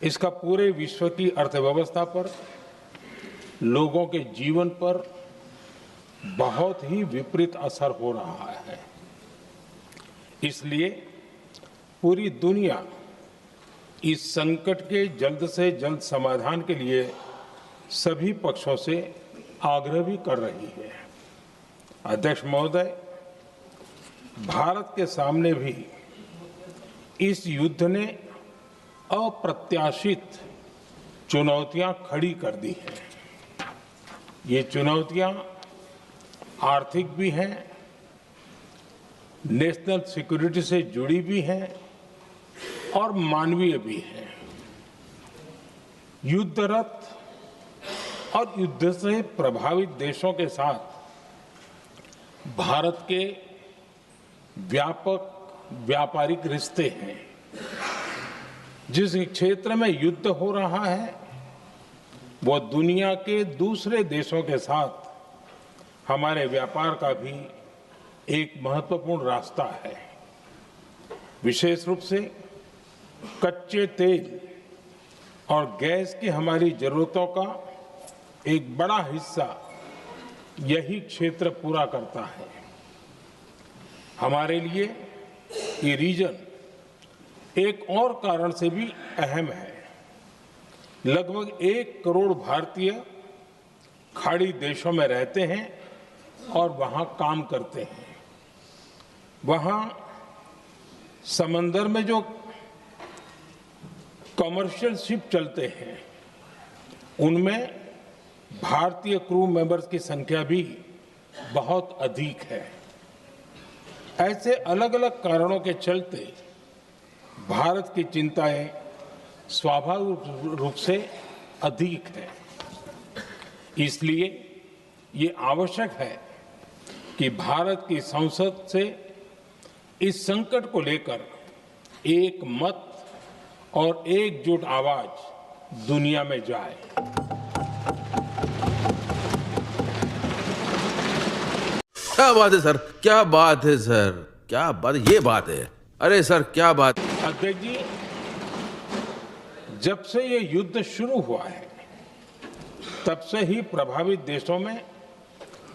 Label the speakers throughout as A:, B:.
A: इसका पूरे विश्व की अर्थव्यवस्था पर, लोगों के जीवन पर बहुत ही विपरीत असर हो रहा है। इसलिए पूरी दुनिया इस संकट के जल्द से जल्द समाधान के लिए सभी पक्षों से आग्रह भी कर रही है। अध्यक्ष महोदय, भारत के सामने भी इस युद्ध ने अप्रत्याशित चुनौतियां खड़ी कर दी हैं। ये चुनौतियां आर्थिक भी हैं, नेशनल सिक्योरिटी से जुड़ी भी हैं और मानवीय भी हैं। युद्धरत और युद्ध से प्रभावित देशों के साथ भारत के व्यापक व्यापारिक रिश्ते हैं। जिस क्षेत्र में युद्ध हो रहा है वो दुनिया के दूसरे देशों के साथ हमारे व्यापार का भी एक महत्वपूर्ण रास्ता है। विशेष रूप से कच्चे तेल और गैस की हमारी जरूरतों का एक बड़ा हिस्सा यही क्षेत्र पूरा करता है। हमारे लिए ये रीजन एक और कारण से भी अहम है। लगभग 1 करोड़ भारतीय खाड़ी देशों में रहते हैं और वहां काम करते हैं। वहां समंदर में जो कमर्शियल शिप चलते हैं उनमें भारतीय क्रू मेंबर्स की संख्या भी बहुत अधिक है। ऐसे अलग अलग कारणों के चलते भारत की चिंताएं स्वाभाविक रूप से अधिक है। इसलिए ये आवश्यक है कि भारत की संसद से इस संकट को लेकर एक मत और एकजुट आवाज दुनिया में जाए।
B: क्या बात है सर, क्या बात है सर, क्या बात, ये बात है। अरे सर क्या बात।
A: अध्यक्ष जी, जब से ये युद्ध शुरू हुआ है तब से ही प्रभावित देशों में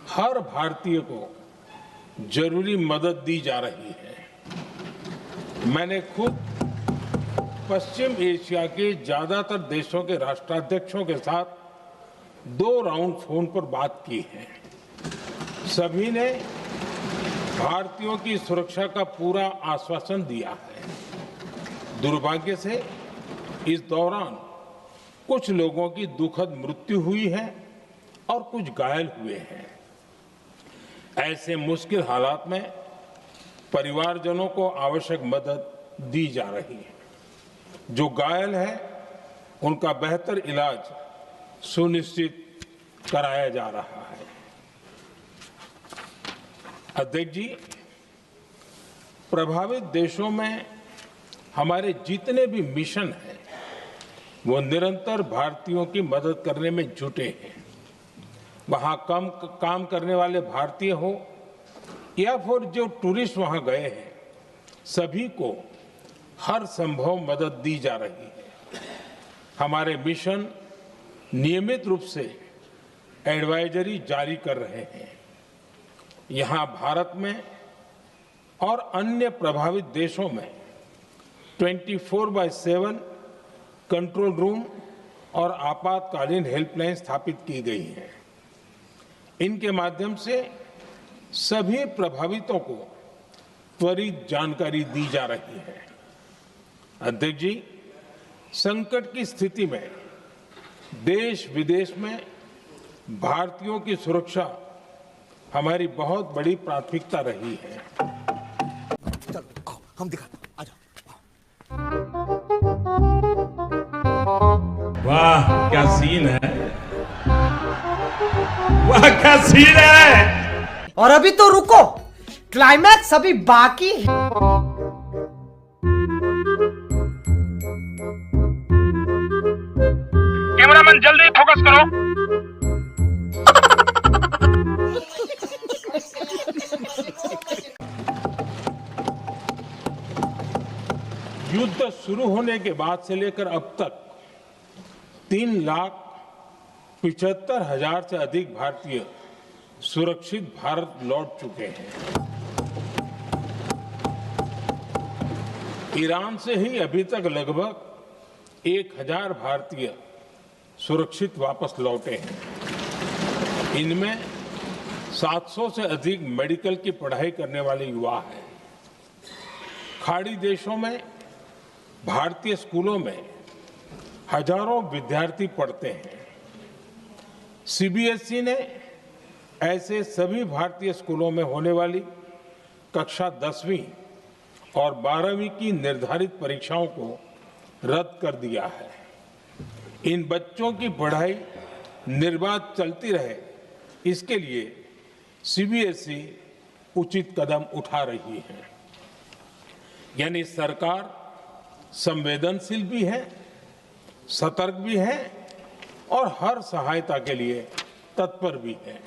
A: हर भारतीय को जरूरी मदद दी जा रही है। मैंने खुद पश्चिम एशिया के ज्यादातर देशों के राष्ट्राध्यक्षों के साथ 2 राउंड फोन पर बात की है। सभी ने भारतीयों की सुरक्षा का पूरा आश्वासन दिया है। दुर्भाग्य से इस दौरान कुछ लोगों की दुखद मृत्यु हुई है और कुछ घायल हुए हैं। ऐसे मुश्किल हालात में परिवारजनों को आवश्यक मदद दी जा रही है। जो घायल है उनका बेहतर इलाज सुनिश्चित कराया जा रहा है। अध्यक्ष जी, प्रभावित देशों में हमारे जितने भी मिशन हैं वो निरंतर भारतीयों की मदद करने में जुटे हैं। वहां काम करने वाले भारतीय हो या फिर जो टूरिस्ट वहां गए हैं, सभी को हर संभव मदद दी जा रही है। हमारे मिशन नियमित रूप से एडवाइजरी जारी कर रहे हैं। यहां भारत में और अन्य प्रभावित देशों में 24/7 कंट्रोल रूम और आपातकालीन हेल्पलाइन स्थापित की गई है। इनके माध्यम से सभी प्रभावितों को त्वरित जानकारी दी जा रही है। अध्यक्ष जी, संकट की स्थिति में देश विदेश में भारतीयों की सुरक्षा हमारी बहुत बड़ी प्राथमिकता रही है।
C: चलो आओ, हम दिखाते हैं, आ जाओ।
D: वाह क्या सीन है, वाह क्या सीन है।
E: और अभी तो रुको, क्लाइमैक्स अभी बाकी है।
F: कैमरामैन जल्दी फोकस करो।
A: युद्ध शुरू होने के बाद से लेकर अब तक 3,75,000 से अधिक भारतीय सुरक्षित भारत लौट चुके हैं। ईरान से ही अभी तक लगभग 1,000 भारतीय सुरक्षित वापस लौटे हैं। इनमें 700 से अधिक मेडिकल की पढ़ाई करने वाले युवा हैं। खाड़ी देशों में भारतीय स्कूलों में हजारों विद्यार्थी पढ़ते हैं। सीबीएसई ने ऐसे सभी भारतीय स्कूलों में होने वाली कक्षा 10वीं और 12वीं की निर्धारित परीक्षाओं को रद्द कर दिया है। इन बच्चों की पढ़ाई निर्बाध चलती रहे, इसके लिए सीबीएसई उचित कदम उठा रही है। यानी सरकार संवेदनशील भी है, सतर्क भी है और हर सहायता के लिए तत्पर भी है।